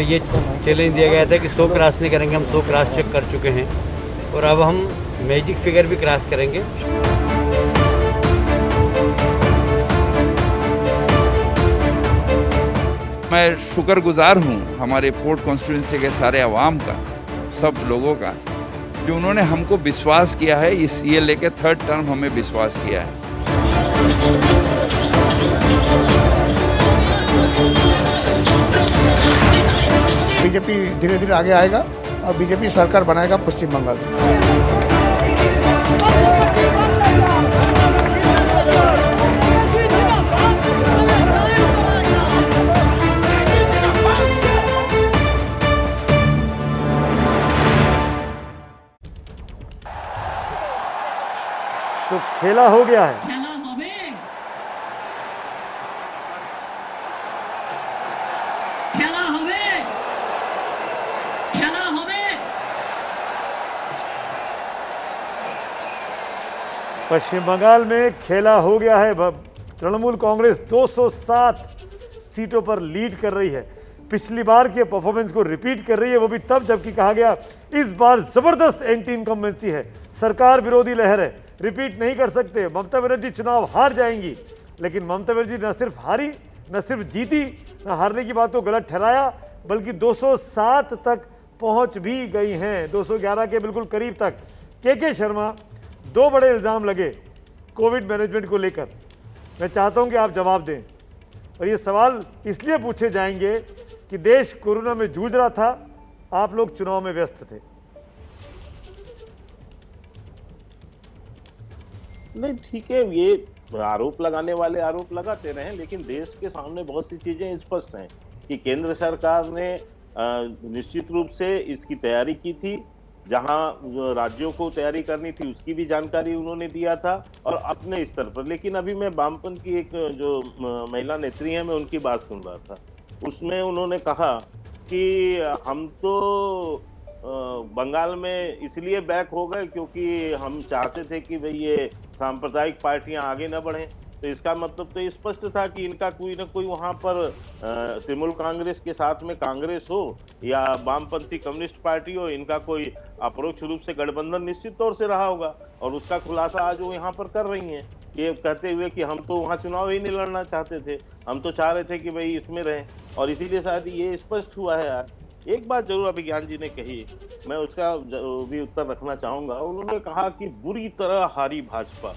में ये चैलेंज दिया गया था कि 100 क्रॉस नहीं करेंगे, हम 100 क्रॉस चेक कर चुके हैं और अब हम मैजिक फिगर भी क्रॉस करेंगे। मैं शुक्रगुजार हूँ हमारे पोर्ट कॉन्स्टिट्यूंसी के सारे अवाम का, सब लोगों का, जो उन्होंने हमको विश्वास किया है। इस ये लेके 3rd टर्म हमें विश्वास किया है। बीजेपी धीरे धीरे आगे आएगा और बीजेपी सरकार बनाएगा पश्चिम बंगाल में। तो खेला हो गया है। पश्चिम बंगाल में खेला हो गया है। तृणमूल कांग्रेस 207 सीटों पर लीड कर रही है। पिछली बार के परफॉर्मेंस को रिपीट कर रही है, वो भी तब जबकि कहा गया इस बार जबरदस्त एंटी इनकम्बेंसी है, सरकार विरोधी लहर है, रिपीट नहीं कर सकते, ममता बनर्जी चुनाव हार जाएंगी। लेकिन ममता बनर्जी न सिर्फ हारी, न सिर्फ जीती, न हारने की बात को गलत ठहराया, बल्कि 207 तक पहुंच भी गई हैं, 211 के बिल्कुल करीब तक। के शर्मा, 2 बड़े इल्ज़ाम लगे कोविड मैनेजमेंट को लेकर। मैं चाहता हूं कि आप जवाब दें, और ये सवाल इसलिए पूछे जाएंगे कि देश कोरोना में जूझ रहा था, आप लोग चुनाव में व्यस्त थे। नहीं, ठीक है, ये आरोप लगाने वाले आरोप लगाते रहे, लेकिन देश के सामने बहुत सी चीजें स्पष्ट हैं कि केंद्र सरकार ने निश्चित रूप से इसकी तैयारी की थी। जहां राज्यों को तैयारी करनी थी उसकी भी जानकारी उन्होंने दिया था, और अपने स्तर पर। लेकिन अभी मैं वामपंथ की एक जो महिला नेत्री है, मैं उनकी बात सुन रहा था। उसमें उन्होंने कहा कि हम तो बंगाल में इसलिए बैक हो गए क्योंकि हम चाहते थे कि भाई ये सांप्रदायिक पार्टियां आगे न बढ़ें। तो इसका मतलब तो स्पष्ट था कि इनका कोई ना कोई वहां पर तृणमूल कांग्रेस के साथ में कांग्रेस हो या वामपंथी कम्युनिस्ट पार्टी हो, इनका कोई अपरोक्ष रूप से गठबंधन निश्चित तौर से रहा होगा। और उसका खुलासा आज वो यहाँ पर कर रही हैं, ये कहते हुए कि हम तो वहाँ चुनाव ही नहीं लड़ना चाहते थे, हम तो चाह रहे थे कि भाई इसमें रहें, और इसीलिए शायद ये स्पष्ट हुआ है। यार, एक बात जरूर अभिज्ञान जी ने कही, मैं उसका भी उत्तर रखना चाहूंगा। उन्होंने कहा कि बुरी तरह हारी भाजपा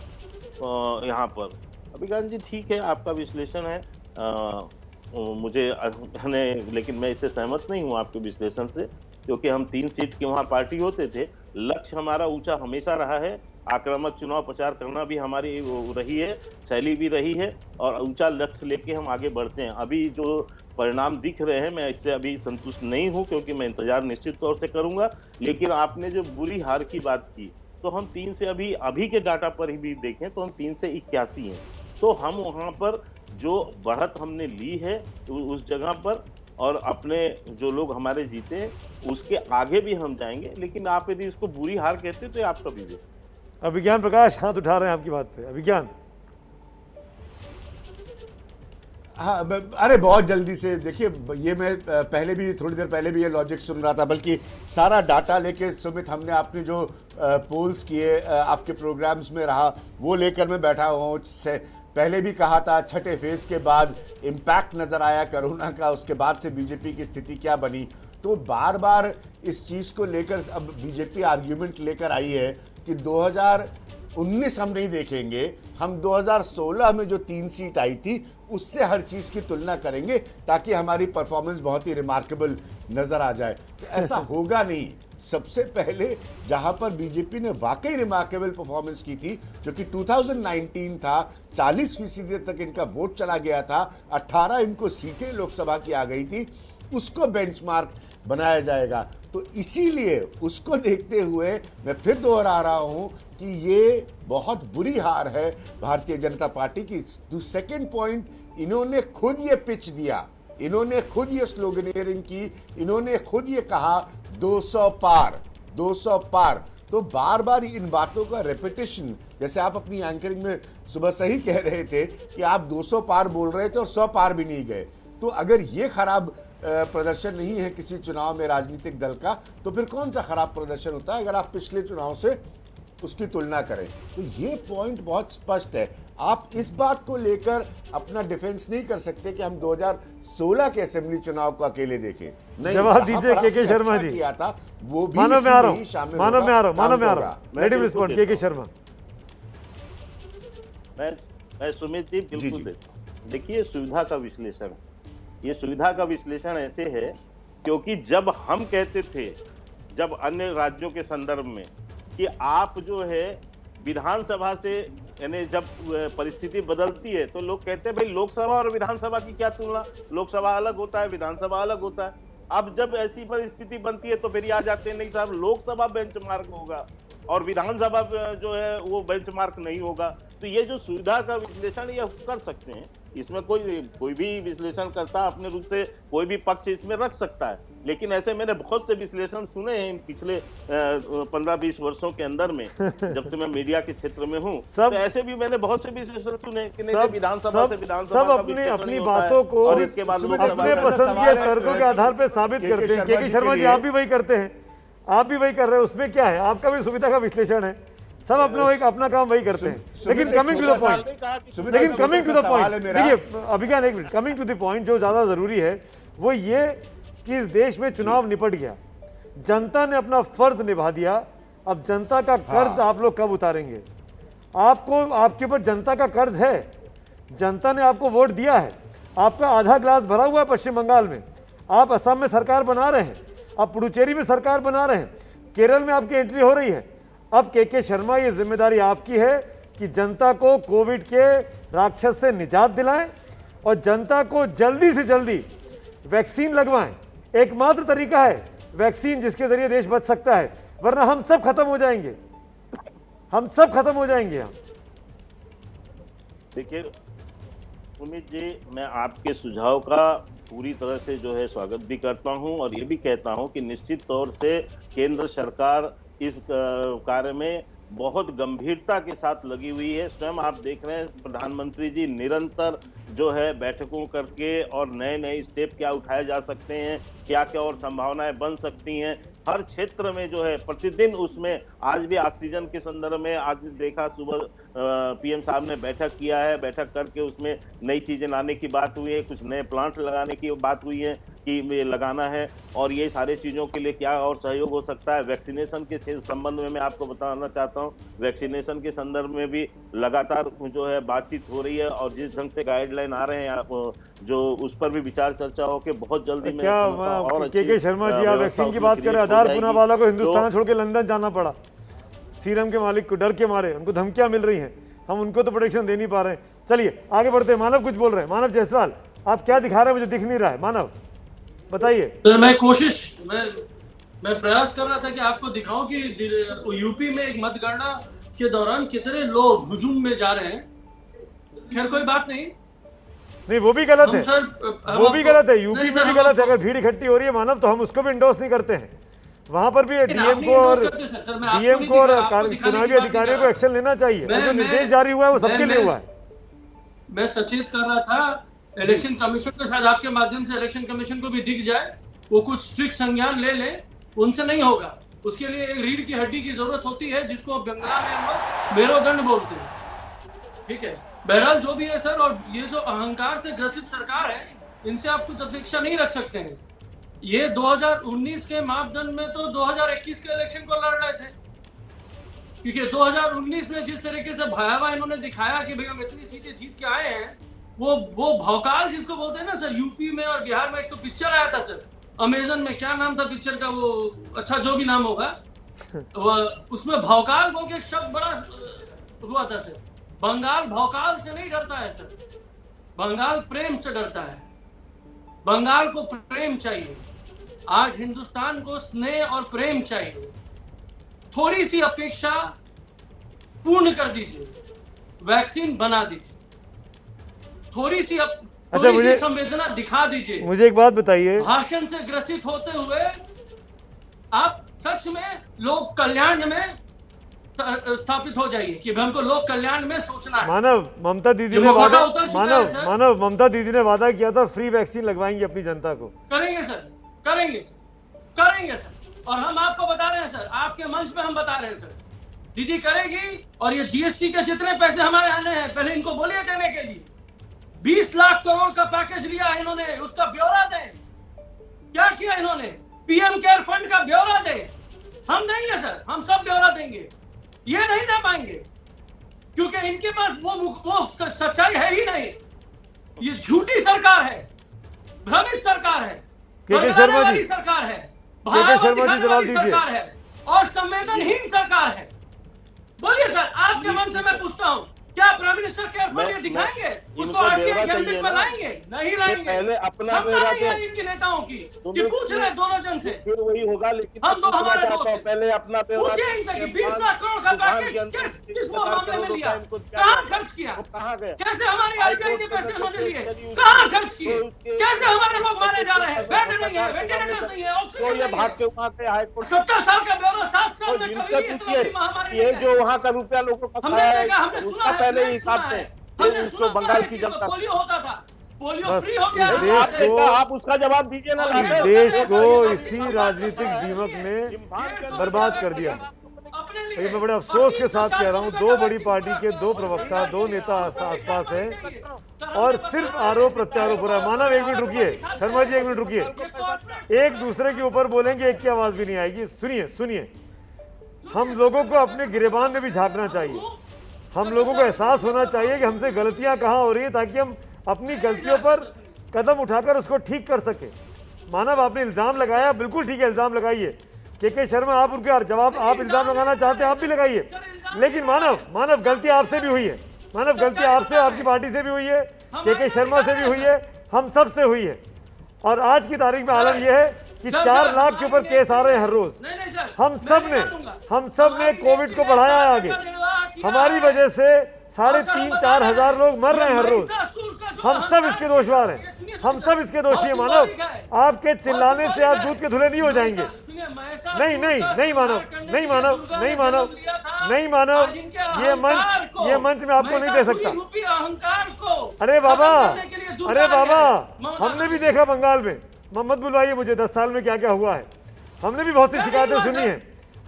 यहाँ पर। अभिज्ञान जी, ठीक है, आपका विश्लेषण है, मुझे लेकिन मैं इससे सहमत नहीं हूँ आपके विश्लेषण से, क्योंकि हम 3 सीट की वहाँ पार्टी होते थे। लक्ष्य हमारा ऊंचा हमेशा रहा है, आक्रामक चुनाव प्रचार करना भी हमारी रही है, शैली भी रही है, और ऊंचा लक्ष्य लेके हम आगे बढ़ते हैं। अभी जो परिणाम दिख रहे हैं, मैं इससे अभी संतुष्ट नहीं हूं, क्योंकि मैं इंतजार निश्चित तौर से करूंगा। लेकिन आपने जो बुरी हार की बात की, तो हम 3 से अभी के डाटा पर ही भी देखें तो हम 3 से 81 हैं। तो हम वहां पर जो बढ़त हमने ली है उस जगह पर, और अपने जो लोग हमारे जीते हैं उसके आगे भी हम जाएंगे। लेकिन आप यदि इसको बुरी हार कहते तो आपका भी। अभिज्ञान प्रकाश हाथ उठा रहे हैं आपकी बात पे। अभिज्ञान। हाँ, अरे बहुत जल्दी से देखिए, ये मैं पहले भी, थोड़ी देर पहले भी ये लॉजिक सुन रहा था, बल्कि सारा डाटा लेके सुमित, हमने आपने जो पोल्स किए आपके प्रोग्राम्स में रहा, वो लेकर मैं बैठा हुआ हूँ। पहले भी कहा था, छठे फेज के बाद इम्पैक्ट नजर आया कोरोना का, उसके बाद से बीजेपी की स्थिति क्या बनी। तो बार बार इस चीज़ को लेकर अब बीजेपी आर्ग्यूमेंट लेकर आई है कि 2019 हम नहीं देखेंगे, हम 2016 में जो 3 सीट आई थी उससे हर चीज़ की तुलना करेंगे, ताकि हमारी परफॉर्मेंस बहुत ही रिमार्केबल नज़र आ जाए। तो ऐसा होगा नहीं। सबसे पहले जहां पर बीजेपी ने वाकई रिमार्केबल परफॉर्मेंस की थी, जो कि 2019 था, 40% तक इनका वोट चला गया था, 18 इनको सीटें लोकसभा की आ गई थी, उसको बेंचमार्क बनाया जाएगा। तो इसीलिए उसको देखते हुए मैं फिर दोहरा रहा हूं कि ये बहुत बुरी हार है भारतीय जनता पार्टी की। सेकेंड पॉइंट, इन्होंने खुद ये पिच दिया, इन्होंने खुद ये स्लोगनेरिंग की, इन्होंने खुद ये कहा 200 पार, 200 पार। तो बार बार इन बातों का रेपिटेशन, जैसे आप अपनी एंकरिंग में सुबह सही कह रहे थे कि आप 200 पार बोल रहे थे और 100 पार भी नहीं गए। तो अगर ये खराब प्रदर्शन नहीं है किसी चुनाव में राजनीतिक दल का, तो फिर कौन सा खराब प्रदर्शन होता है अगर आप पिछले चुनाव से उसकी तुलना करें? तो ये पॉइंट बहुत स्पष्ट है। आप इस बात को लेकर अपना डिफेंस नहीं कर सकते कि हम 2016 के असेंबली चुनाव को अकेले देखें। नहीं, जवाब दीजिए के शर्मा जी। किया था वो भी मानव में आ रहा हूं, मानव में आ रहा हूं। Let him respond. के शर्मा। मैं सुमित जी बिल्कुल देता हूं। देखिए, सुविधा का विश्लेषण, ये सुविधा का विश्लेषण ऐसे है क्योंकि जब हम कहते थे, जब अन्य राज्यों के संदर्भ में, कि आप जो है विधानसभा से, यानी जब परिस्थिति बदलती है तो लोग कहते हैं भाई लोकसभा और विधानसभा की क्या तुलना, लोकसभा अलग होता है, विधानसभा अलग होता है। अब जब ऐसी परिस्थिति बनती है तो फिर आ जाते हैं नहीं साहब लोकसभा बेंचमार्क होगा और विधानसभा जो है वो बेंचमार्क नहीं होगा। तो ये जो सुविधा का विश्लेषण ये कर सकते हैं, इसमें कोई भी विश्लेषणकर्ता अपने रूप से कोई भी पक्ष इसमें रख सकता है, लेकिन ऐसे मैंने बहुत से विश्लेषण सुने हैं पिछले 15-20 वर्षों के अंदर में, जब से मैं मीडिया के क्षेत्र में हूँ। तो ऐसे भी मैंने बहुत से विश्लेषण सुने कि नहीं विधानसभा से विधानसभा सब अपनी बातों को और इसके बाद अपने पसंद के तर्कों के आधार पर साबित करते हैं। के शर्मा जी, आप भी वही करते हैं, आप भी वही कर रहे हैं। उसमें क्या है, आपका भी सुविधा का विश्लेषण है। सब अपना काम वही करते हैं। लेकिन कमिंग टू द पॉइंट, देखिए अभिज्ञान, एक minute, coming to the point, जो ज्यादा जरूरी है वो ये कि इस देश में चुनाव निपट गया, जनता ने अपना फर्ज निभा दिया। अब जनता का कर्ज आप लोग कब उतारेंगे? आपके ऊपर जनता का कर्ज है। जनता ने आपको वोट दिया है, आपका आधा ग्लास भरा हुआ है पश्चिम बंगाल में, आप असम में सरकार बना रहे हैं, आप पुडुचेरी में सरकार बना रहे हैं, केरल में आपकी एंट्री हो रही है। अब के शर्मा, ये जिम्मेदारी आपकी है कि जनता को कोविड के राक्षस से निजात दिलाएं और जनता को जल्दी से जल्दी वैक्सीन लगवाएं। एकमात्र तरीका है वैक्सीन जिसके जरिए देश बच सकता है, वरना हम सब खत्म हो जाएंगे, हम सब खत्म हो जाएंगे। हम देखिए उम्मीद जी, मैं आपके सुझाव का पूरी तरह से जो है स्वागत भी करता हूं और ये भी कहता हूं कि निश्चित तौर से केंद्र सरकार इस कार्य में बहुत गंभीरता के साथ लगी हुई है। स्वयं आप देख रहे हैं प्रधानमंत्री जी निरंतर जो है बैठकों करके और नए नए स्टेप क्या उठाए जा सकते हैं, क्या क्या और संभावनाएं बन सकती हैं, हर क्षेत्र में जो है प्रतिदिन उसमें। आज भी ऑक्सीजन के संदर्भ में आज देखा, सुबह पीएम साहब ने बैठक किया है, बैठक करके उसमें नई चीजें लाने की बात हुई है, कुछ नए प्लांट लगाने की बात हुई है कि लगाना है, और ये सारे चीज़ों के लिए क्या और सहयोग हो सकता है। वैक्सीनेशन के संबंध में मैं आपको बताना चाहता हूँ, वैक्सीनेशन के संदर्भ में भी लगातार जो है बातचीत हो रही है और जिस ढंग से गाइडलाइन आ रहे हैं जो उस पर भी विचार चर्चा हो के बहुत जल्दी के शर्मा जी, आप वैक्सीन की बात करें, आधार पूनावाला को हिंदुस्तान छोड़ के लंदन जाना पड़ा, सीरम के मालिक को डर के मारे, उनको धमकियां मिल रही हैं, हम उनको तो प्रोटेक्शन दे नहीं पा रहे हैं। चलिए आगे बढ़ते हैं। मानव कुछ बोल रहे हैं। मानव जायसवाल, आप क्या दिखा रहे हैं, मुझे दिख नहीं रहा है। मानव बताइए। सर मैं प्रयास कर रहा था कि आपको दिखाऊं कि यूपी में एक मतगणना के दौरान कितने लोग हुजूम में जा रहे हैं। खैर कोई बात नहीं, वो भी गलत है, वो भी गलत है, यूपी में भी गलत है। अगर भीड़ इकट्ठी हो रही है मानव, तो हम उसको भी इंडोर्स नहीं करते हैं। वहां पर भी डीएम को और चुनावी अधिकारियों को एक्शन लेना चाहिए। जो निर्देश जारी हुआ है वो सबके लिए हुआ है। मैं सचेत कर रहा था इलेक्शन कमीशन को, शायद आपके माध्यम से इलेक्शन कमीशन को भी दिख जाए, वो कुछ स्ट्रिक्ट संज्ञान ले ले। उनसे नहीं होगा, उसके लिए एक रीढ़ की हड्डी की जरूरत होती है, जिसको बंगला में हम लोग मेरुदंड बोलते हैं। ठीक है, बहरहाल जो भी है सर, और ये जो अहंकार से ग्रसित सरकार है, इनसे आप कुछ अपेक्षा नहीं रख सकते हैं। ये 2019 के मापदंड में तो 2021 के इलेक्शन को लड़ रहे थे, क्योंकि 2019 में जिस तरीके से भयावह इन्होंने दिखाया कि भाई हम इतनी सीटें जीत के आए हैं, वो भौकाल जिसको बोलते हैं ना सर, यूपी में और बिहार में एक तो पिक्चर आया था सर, अमेजन में, क्या नाम था पिक्चर का, वो अच्छा जो भी नाम होगा, उसमें भौकाल बोल के एक शब्द बड़ा हुआ था सर। बंगाल भौकाल से नहीं डरता है सर, बंगाल प्रेम से डरता है। बंगाल को प्रेम चाहिए, आज हिंदुस्तान को स्नेह और प्रेम चाहिए। थोड़ी सी अपेक्षा पूर्ण कर दीजिए, वैक्सीन बना दीजिए, थोड़ी सी संवेदना दिखा दीजिए। मुझे एक बात बताइए, भाषण से ग्रसित होते हुए आप सच में लोक कल्याण में स्थापित हो जाएगी कि हमको लोक कल्याण में सोचना है। मानव ममता दीदी ये ने मुखौटा वादा उतर चुका है, सर। मानव ममता दीदी ने वादा किया था फ्री वैक्सीन लगवाएंगे अपनी जनता को। करेंगे सर, करेंगे सर, करेंगे सर। और हम आपको बता रहे हैं सर, आपके मंच पे हम बता रहे हैं सर, दीदी करेगी। और ये जीएसटी के जितने पैसे हमारे आने हैं, पहले इनको बोलिए देने के लिए। 20 लाख करोड़ का पैकेज लिया इन्होंने, उसका ब्यौरा दें। क्या किया इन्होंने? पीएम केयर फंड का ब्यौरा दें। हम देंगे सर, हम सब ब्यौरा देंगे। ये नहीं दे पाएंगे क्योंकि इनके पास वो सच्चाई है ही नहीं। ये झूठी सरकार है, भ्रमित सरकार है, शर्मा जी वाली सरकार है, शर्मा जी जवाब दीजिए। सरकार है और संवेदनहीन सरकार है। बोलिए सर, आपके मन से मैं पूछता हूँ, क्या प्राइम मिनिस्टर केयर फंड ये दिखाएंगे? उसको आरटीआई कैबिनेट पर लाएंगे? नहीं लाएंगे। पहले अपना ब्यौरा है इनके नेताओं की कि पूछ रहे हैं दोनों जन से, फिर वही होगा। लेकिन हम दो हमारे दोस्त हैं। पहले अपना ब्यौरा पूछिए इनसे कि 20 लाख करोड़ का पैकेज किस मामले में लिया, कहाँ खर्च किया, कहाँ गया, कैसे हमारी आरटीआई के पैसे उन्होंने लिए, कहाँ खर्च किए, कैसे हमारे लोग मारे जा रहे हैं, बेड नहीं है, वेंटिलेटर नहीं है, ऑक्सीजन नहीं भाग है। के वहाँ से हाईकोर्ट 70 साल का ब्यौरा 7 साल में कभी इनसे इतनी बड़ी महामारी पूछिए, ये नहीं जो है। वहाँ का रुपया लोगों को हमने खाया देखा, हमने है सुना उसका है, पहले हमने हिसाब सुना से है। हमने उसको सुना बंगाल है की कि जनता पोलियो होता था, पोलियो बस फ्री हो गया। इस आप देश को आप उसका जवाब दीजिए ना। और इस देश को इसी राजनीतिक दीमक ने बर्बाद कर दिया। ये मैं बड़े अफसोस के साथ कह रहा हूँ, दो बड़ी पार्टी के दो प्रवक्ता, दो नेता आसपास हैं और सिर्फ आरोप प्रत्यारोप हो रहा है। मानव एक मिनट रुकिए, शर्मा जी एक मिनट रुकिए। एक दूसरे के ऊपर बोलेंगे, एक की आवाज भी नहीं आएगी। सुनिए सुनिए, हम लोगों को अपने गिरेबान में भी झांकना चाहिए। हम लोगों को एहसास होना चाहिए कि हमसे गलतियां कहाँ हो रही हैं, ताकि हम अपनी गलतियों पर कदम उठाकर उसको ठीक कर सके। मानव आपने इल्ज़ाम लगाया, बिल्कुल ठीक है, इल्ज़ाम लगाइए। के शर्मा आप उनके जवाब, आप इल्ज़ाम लगाना चाहते हैं आप भी लगाइए, लेकिन मानव गलती आपसे भी हुई है। मानव गलती आपसे, आपकी पार्टी से भी हुई है, के शर्मा से भी हुई है, हम सब से हुई है। और आज की तारीख में आलम यह है कि 4 लाख के ऊपर केस आ रहे हैं हर रोज। हम सब ने कोविड को बढ़ाया है आगे। हमारी वजह से 3,500-4 हजार लोग मर रहे हैं हर रोज। हम सब इसके दोषवार हैं, हम सब इसके दोषी हैं। मानव, आपके चिल्लाने से आप दूध के धुले नहीं हो जाएंगे। नहीं मानव, ये मंच में आपको नहीं दे सकता। अरे बाबा, हमने भी देखा बंगाल में। मत बुलवाइए मुझे, 10 साल में क्या क्या हुआ है। हमने भी बहुत सी शिकायतें सुनी है,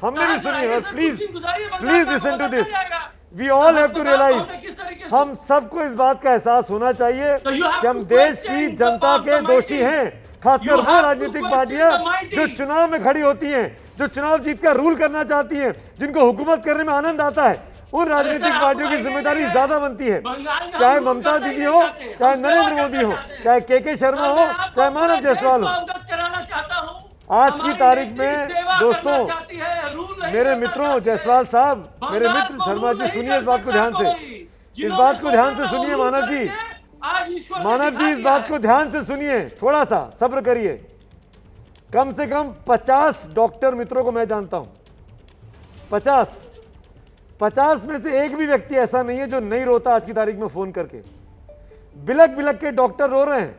हमने भी सुनी है। Please listen to this. We all have to realise, हम सबको इस बात का एहसास होना चाहिए कि हम देश की जनता के दोषी हैं। खासकर वो राजनीतिक पार्टियां जो चुनाव में खड़ी होती हैं, जो चुनाव जीतकर रूल करना चाहती हैं, जिनको हुकूमत करने में आनंद आता है, उन राजनीतिक पार्टियों की जिम्मेदारी ज्यादा बनती है। चाहे ममता दीदी हो, चाहे नरेंद्र मोदी हो, चाहे के शर्मा हो, चाहे मानव जायसवाल हो। आज की तारीख में दोस्तों, मेरे मित्रों, जायसवाल साहब, मेरे मित्र शर्मा जी, सुनिए इस बात को ध्यान से, इस बात को ध्यान से सुनिए। मानव जी, इस बात को ध्यान से सुनिए, थोड़ा सा सब्र करिए। कम से कम 50 डॉक्टर मित्रों को मैं जानता हूं, 50 में से एक भी व्यक्ति ऐसा नहीं है जो नहीं रोता आज की तारीख में फोन करके। बिलक के डॉक्टर रो रहे हैं।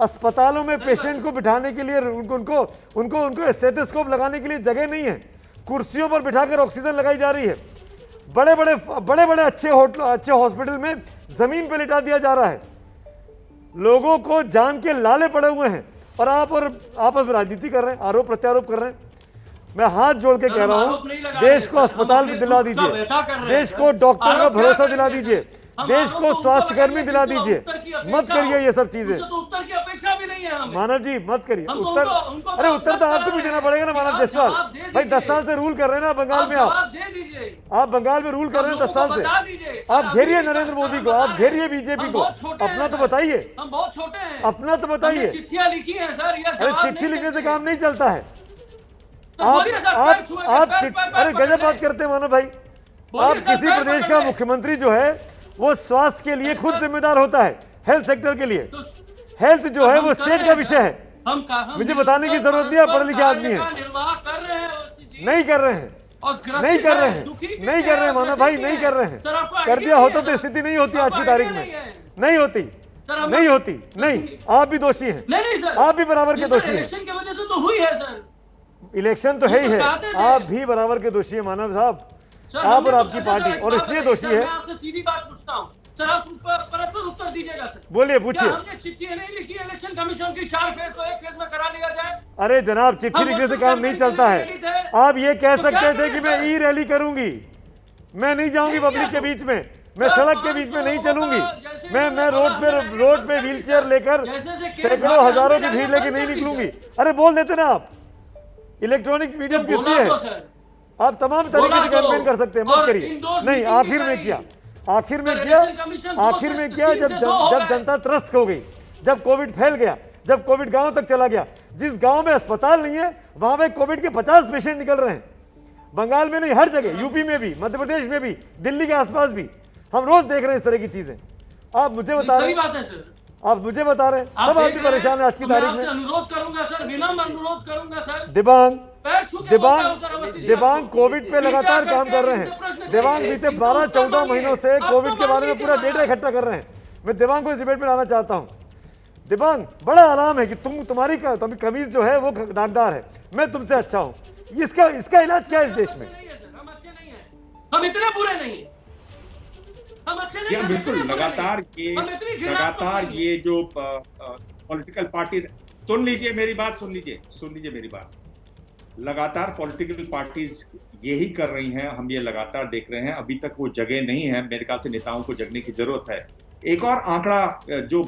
अस्पतालों में पेशेंट को बिठाने के लिए उनको स्टेथोस्कोप लगाने के लिए जगह नहीं है। कुर्सियों पर बिठाकर ऑक्सीजन लगाई जा रही है। बड़े अच्छे हॉस्पिटल में जमीन पर लिटा दिया जा रहा है। लोगों को जान के लाले पड़े हुए हैं और आपस में राजनीति कर रहे हैं, आरोप प्रत्यारोप कर रहे हैं। मैं हाथ जोड़ के कह रहा हूं, देश को अस्पताल भी दिला दीजिए, देश को डॉक्टर का भरोसा दिला दीजिए, देश को स्वास्थ्यकर्मी दिला दीजिए। मत करिए ये सब चीजें। उत्तर की अपेक्षा भी नहीं है हमें। मानव जी मत करिए उत्तर। अरे उत्तर तो आपको भी देना पड़ेगा ना मानव जायसवाल भाई। 10 साल से रूल कर रहे हैं ना बंगाल में। आप बंगाल में रूल कर रहे हैं 10 साल से। आप घेरिए नरेंद्र मोदी को, आप घेरिए बीजेपी को। अपना तो बताइए, हम बहुत छोटे हैं, अपना तो बताइए। चिट्ठियां लिखी है सर, अरे चिट्ठी लिखने से काम नहीं चलता है। अरे गजब बात करते हैं मानव भाई। आप किसी प्रदेश का मुख्यमंत्री जो है वो स्वास्थ्य के लिए खुद जिम्मेदार होता है, हेल्थ सेक्टर के लिए। हेल्थ जो है वो स्टेट का विषय है। मुझे बताने की जरूरत नहीं है, पढ़े लिखे आदमी है। नहीं कर रहे हैं मानव भाई, नहीं कर रहे हैं। कर दिया होता तो स्थिति नहीं होती आज की तारीख में, नहीं होती। नहीं, आप भी दोषी हैं, आप भी बराबर के दोषी हैं। इलेक्शन की वजह से तो हुई है सर। इलेक्शन तो है ही है, आप भी बराबर के दोषी हैं मानव साहब। सर, आप हमने और तो- आपकी अच्छा, पार्टी, सर, एक और बात इसलिए बताइए, दोषी सर, है। मैं आपसे सीधी बात पूछता हूँ सर, आप परस्पर उत्तर दीजिएगा सर। बोलिए, क्या पूछिए। हमने चिट्ठी नहीं लिखी इलेक्शन कमीशन की 4 फेज को 1 फेज में करा लिया जाए? अरे जनाब, चिट्ठी हम लिखने से वोट काम नहीं करने के चलता लिए है। रैली थे। आप ये कह तो सकते क्या थे करें कि मैं सर? ई रैली करूंगी, मैं नहीं जाऊंगी नहीं पब्लिक के किया बीच में, मैं सर, सड़क के बीच में नहीं चलूंगी, मैं रोड पे व्हीलचेयर लेकर सैकड़ों हजारों की भीड़ लेके नहीं निकलूंगी। अरे बोल देते ना आप, इलेक्ट्रॉनिक मीडियम किस लिए है? सर आप तमाम तरीके से कैंपेन कर सकते हैं, मत करिए। नहीं, आखिर में किया, आखिर में किया, आखिर में किया जब जनता त्रस्त हो गई, जब कोविड फैल गया, जब कोविड गांव तक चला गया। जिस गांव में अस्पताल नहीं है वहां पे कोविड के 50 पेशेंट निकल रहे हैं। बंगाल में नहीं, हर जगह, यूपी में भी, मध्य प्रदेश में भी, दिल्ली के आसपास भी हम रोज देख रहे हैं इस तरह की चीजें। आप मुझे बता रहे सही बात है सर, आप मुझे बता रहे हैं, सब आदमी परेशान है आज की तारीख में। अनुरोध करूंगा सर, विनम्र अनुरोध करूंगा सर। दिबांग पैर छू के बोलता हूं सर, अवस्थी जी दिबांग आपको। कोविड पे लगातार काम कर रहे हैं। दिबांग बीते 12-14 महीनों से कोविड के बारे में पूरा डेटा इकट्ठा कर रहे हैं। मैं दिबांग को इस डिबेट में लाना चाहता हूं। दिबांग, बड़ा आराम है कि तुम्हारी कमीज जो है वो दागदार है, मैं तुमसे अच्छा हूं। इसका इलाज क्या है इस देश में? हम अच्छे नहीं हैं, हम इतने बुरे नहीं हैं, हम अच्छे नहीं हैं, बिल्कुल। लगातार ये जो पॉलिटिकल पार्टीज, सुन लीजिए मेरी बात, लगातार पॉलिटिकल पार्टीज यही कर रही हैं, हम ये लगातार देख रहे हैं। अभी तक वो जगह नहीं है, मेरे ख्याल से नेताओं को जगने की जरूरत है। एक और आंकड़ा जो,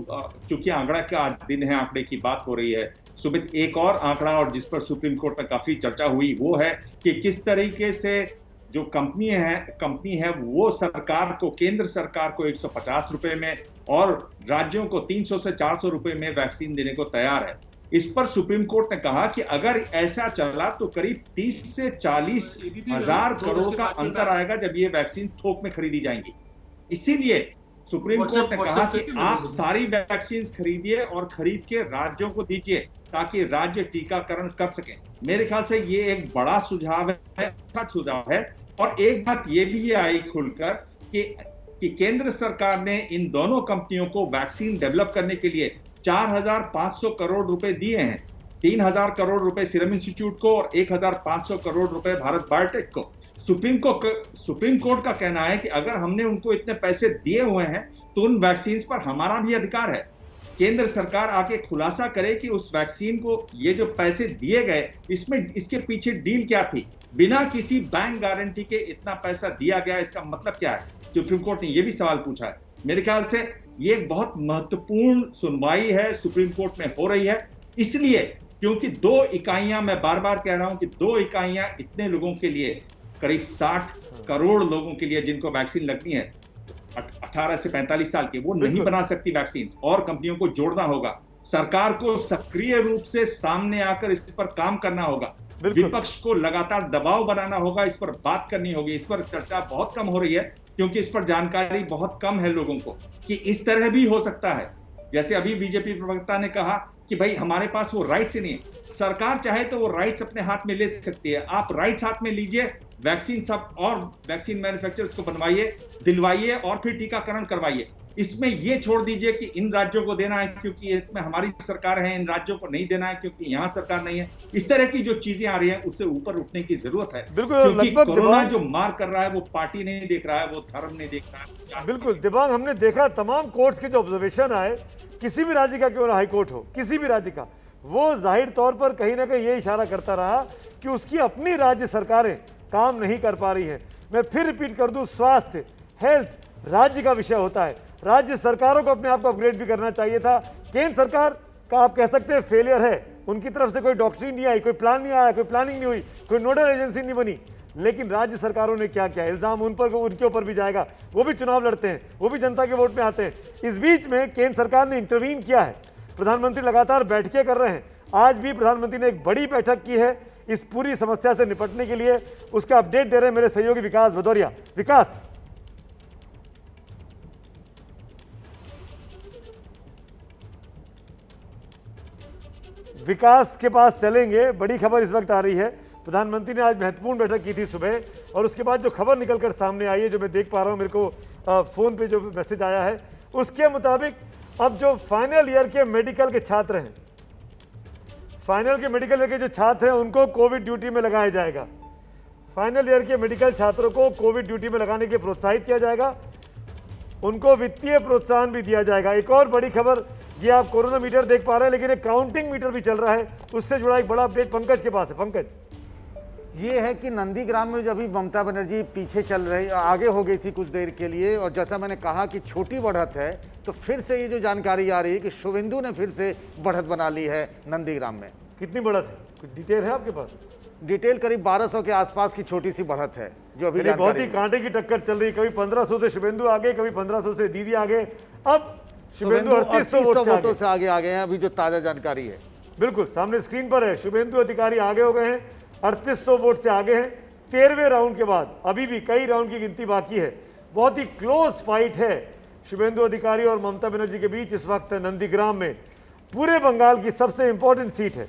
चूंकि आंकड़ा का दिन है, आंकड़े की बात हो रही है सुमित, एक और आंकड़ा और जिस पर सुप्रीम कोर्ट में काफी चर्चा हुई वो है कि किस तरीके से जो कंपनी है वो सरकार को, केंद्र सरकार को 150 रुपए में और राज्यों को 300 से 400 रुपए में वैक्सीन देने को तैयार है। इस पर सुप्रीम कोर्ट ने कहा कि अगर ऐसा चला तो करीब 30 से 40 हजार करोड़ का अंतर आएगा जब ये वैक्सीन थोक में खरीदी जाएंगी। इसीलिए सुप्रीम कोर्ट ने कहा कि आप सारी वैक्सीन खरीदिए और खरीद के राज्यों को दीजिए ताकि राज्य टीकाकरण कर सकें। मेरे ख्याल से ये एक बड़ा सुझाव है, अच्छा सुझाव है। और एक बात ये भी आई खुलकर कि केंद्र सरकार ने इन दोनों कंपनियों को वैक्सीन डेवलप करने के लिए 4,500 करोड़ रुपए दिए हैं। 3,000 करोड़ रुपए सीरम इंस्टीट्यूट को और 1,500 करोड़ रुपए भारत बायोटेक को। सुप्रीम कोर्ट का कहना है कि अगर हमने उनको इतने पैसे दिए हुए हैं तो उन वैक्सीन पर हमारा भी अधिकार है। केंद्र सरकार आके खुलासा करे कि उस वैक्सीन को ये जो पैसे दिए गए इसके पीछे डील क्या थी। बिना किसी बैंक गारंटी के इतना पैसा दिया गया, इसका मतलब क्या है? सुप्रीम कोर्ट ने ये भी सवाल पूछा है। मेरे ख्याल से ये एक बहुत महत्वपूर्ण सुनवाई है, सुप्रीम कोर्ट में हो रही है, इसलिए क्योंकि 2 इकाइयां, मैं बार बार कह रहा हूं कि 2 इकाइयां इतने लोगों के लिए, करीब 60 करोड़ लोगों के लिए जिनको वैक्सीन लगनी है 18 से 45 साल के, वो नहीं बना सकती वैक्सीन, और कंपनियों को जोड़ना होगा। सरकार को सक्रिय रूप से सामने आकर इस पर काम करना होगा, विपक्ष को लगातार दबाव बनाना होगा, इस पर बात करनी होगी। इस पर चर्चा बहुत कम हो रही है क्योंकि इस पर जानकारी बहुत कम है लोगों को कि इस तरह भी हो सकता है। जैसे अभी बीजेपी प्रवक्ता ने कहा कि भाई हमारे पास वो राइट्स ही नहीं है। सरकार चाहे तो वो राइट्स अपने हाथ में ले सकती है। आप राइट्स हाथ में लीजिए, वैक्सीन सब और वैक्सीन मैन्युफैक्चरर्स को बनवाइए, दिलवाइए और फिर टीकाकरण करवाइए। इसमें ये छोड़ दीजिए कि इन राज्यों को देना है क्योंकि इसमें हमारी सरकार है, इन राज्यों को नहीं देना है क्योंकि यहाँ सरकार नहीं है। इस तरह की जो चीजें आ रही हैं उससे ऊपर उठने की जरूरत है। क्योंकि कोरोना जो मार कर रहा है वो पार्टी नहीं देख रहा है, वो धर्म नहीं देख रहा है। बिल्कुल दिबांग, हमने देखा तमाम कोर्ट्स के जो ऑब्जर्वेशन आए, किसी भी राज्य का क्यों ना हाई कोर्ट हो, किसी भी राज्य का, वो जाहिर तौर पर कहीं ना कहीं ये इशारा करता रहा कि उसकी अपनी राज्य सरकारें काम नहीं कर पा रही है। मैं फिर रिपीट कर दूं, स्वास्थ्य, हेल्थ राज्य का विषय होता है। राज्य सरकारों को अपने आप को अपग्रेड भी करना चाहिए था। केंद्र सरकार का आप कह सकते हैं फेलियर है, उनकी तरफ से कोई डॉक्ट्रिन नहीं आई, कोई प्लान नहीं आया, कोई प्लानिंग नहीं हुई, कोई नोडल एजेंसी नहीं बनी। लेकिन राज्य सरकारों ने क्या किया, इल्जाम उनके ऊपर भी जाएगा। वो भी चुनाव लड़ते हैं, वो भी जनता के वोट में आते हैं। इस बीच में केंद्र सरकार ने इंटरवीन किया है, प्रधानमंत्री लगातार बैठकें कर रहे हैं। आज भी प्रधानमंत्री ने एक बड़ी बैठक की है इस पूरी समस्या से निपटने के लिए। उसका अपडेट दे रहे हैं मेरे सहयोगी विकास भदौरिया। विकास के पास चलेंगे। बड़ी खबर इस वक्त आ रही है, प्रधानमंत्री ने आज महत्वपूर्ण बैठक की थी सुबह, और उसके बाद जो खबर निकलकर सामने आई है, जो मैं देख पा रहा हूं, मेरे को फोन पे जो मैसेज आया है, उसके मुताबिक अब जो फाइनल ईयर के मेडिकल के छात्र हैं, फाइनल के मेडिकल ईयर के जो छात्र हैं, उनको कोविड ड्यूटी में लगाया जाएगा। फाइनल ईयर के मेडिकल छात्रों को कोविड ड्यूटी में लगाने के लिए प्रोत्साहित किया जाएगा, उनको वित्तीय प्रोत्साहन भी दिया जाएगा। एक और बड़ी खबर, ये आप कोरोना मीटर देख पा रहे हैं, लेकिन एक काउंटिंग मीटर भी चल रहा है, उससे जुड़ा एक बड़ा अपडेट पंकज के पास है। पंकज, ये है कि नंदीग्राम में जब भी ममता बनर्जी पीछे चल रही, आगे हो गई थी कुछ देर के लिए, और जैसा मैंने कहा कि छोटी बढ़त है, तो फिर से ये जो जानकारी आ रही है कि शुभेंदु ने फिर से बढ़त बना ली है नंदीग्राम में। कितनी बढ़त है, कुछ डिटेल है आपके पास? डिटेल करीब 1200 के आसपास की छोटी सी बढ़त है जो अभी बहुत ही कांटे की टक्कर चल रही है। कभी 1500 से शुभेंदु आगे, कभी 1500 से दीदी आगे, अब शुभेंदु 3800 वोटों से आगे आ गए हैं, अभी जो ताजा जानकारी है। बिल्कुल सामने स्क्रीन पर है, शुभेंदु अधिकारी आगे हो गए हैं, 3800 वोट से आगे हैं। 13वें राउंड के बाद अभी भी कई राउंड की गिनती बाकी है। बहुत ही क्लोज फाइट है शुभेंदु अधिकारी और ममता बनर्जी के बीच इस वक्त नंदीग्राम में। पूरे बंगाल की सबसे इंपॉर्टेंट सीट है,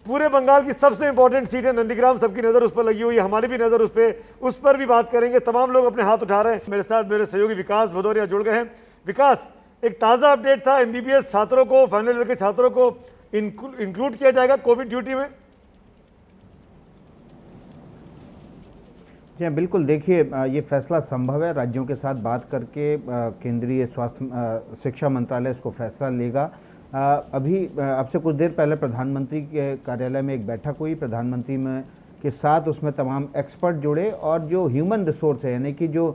पूरे बंगाल की सबसे इंपॉर्टेंट सीट है नंदीग्राम। सबकी नजर उस पर लगी हुई है, हमारी भी नजर उस पर भी बात करेंगे। तमाम लोग अपने हाथ उठा रहे हैं। मेरे साथ मेरे सहयोगी विकास भदौरिया जुड़ गए हैं। विकास, एक ताजा अपडेट था, एमबीबीएस छात्रों को, फाइनल ईयर के छात्रों को इंक्लूड किया जाएगा कोविड ड्यूटी में। जी बिल्कुल, देखिए ये फैसला संभव है, राज्यों के साथ बात करके केंद्रीय स्वास्थ्य शिक्षा मंत्रालय इसको फैसला लेगा। अभी अब से कुछ देर पहले प्रधानमंत्री के कार्यालय में एक बैठक हुई, प्रधानमंत्री में के साथ उसमें तमाम एक्सपर्ट जुड़े, और जो ह्यूमन रिसोर्स है यानी कि जो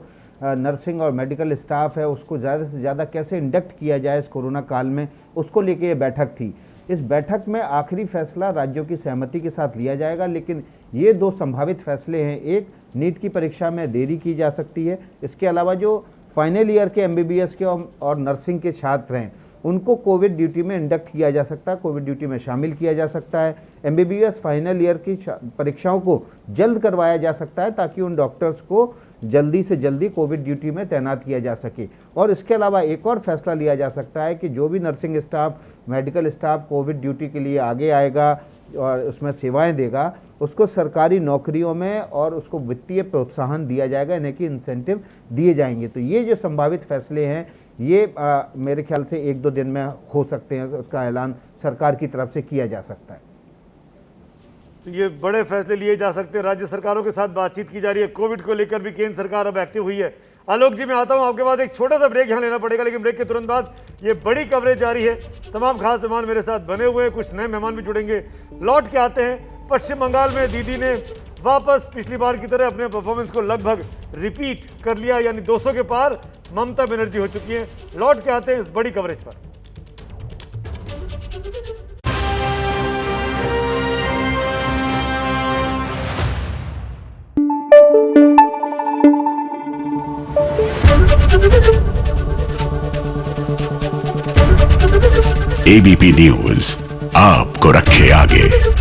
नर्सिंग और मेडिकल स्टाफ है उसको ज़्यादा से ज़्यादा कैसे इंडक्ट किया जाए इस कोरोना काल में, उसको लेके ये बैठक थी। इस बैठक में आखिरी फैसला राज्यों की सहमति के साथ लिया जाएगा, लेकिन ये दो संभावित फैसले हैं। एक, नीट की परीक्षा में देरी की जा सकती है। इसके अलावा जो फाइनल ईयर के एमबीबीएस के और नर्सिंग के छात्र हैं उनको कोविड ड्यूटी में इंडक्ट किया जा सकता है, कोविड ड्यूटी में शामिल किया जा सकता है। एमबीबीएस फाइनल ईयर की परीक्षाओं को जल्द करवाया जा सकता है ताकि उन डॉक्टर्स को जल्दी से जल्दी कोविड ड्यूटी में तैनात किया जा सके। और इसके अलावा एक और फैसला लिया जा सकता है कि जो भी nursing staff, medical staff Covid duty के लिए आगे आएगा और उसमें सेवाएं देगा, उसको सरकारी नौकरियों में और उसको वित्तीय प्रोत्साहन दिया जाएगा, यानी कि इंसेंटिव दिए जाएंगे। तो ये जो संभावित फैसले हैं ये मेरे ख्याल से 1-2 दिन में हो सकते हैं, उसका ऐलान सरकार की तरफ से किया जा सकता है। तो ये बड़े फैसले लिए जा सकते हैं। राज्य सरकारों के साथ बातचीत की जा रही है। कोविड को लेकर भी केंद्र सरकार अब एक्टिव हुई है। आलोक जी, मैं आता हूं आपके बाद, एक छोटा सा ब्रेक यहाँ लेना पड़ेगा, लेकिन ब्रेक के तुरंत बाद ये बड़ी कवरेज जारी है। तमाम खास मेहमान मेरे साथ बने हुए हैं, कुछ नए मेहमान भी जुड़ेंगे। लौट के आते हैं। पश्चिम बंगाल में दीदी ने वापस पिछली बार की तरह अपने परफॉर्मेंस को लगभग रिपीट कर लिया, यानी 200 के पार ममता बनर्जी हो चुकी हैं। लौट के आते हैं इस बड़ी कवरेज पर। एबीपी न्यूज आपको रखे आगे।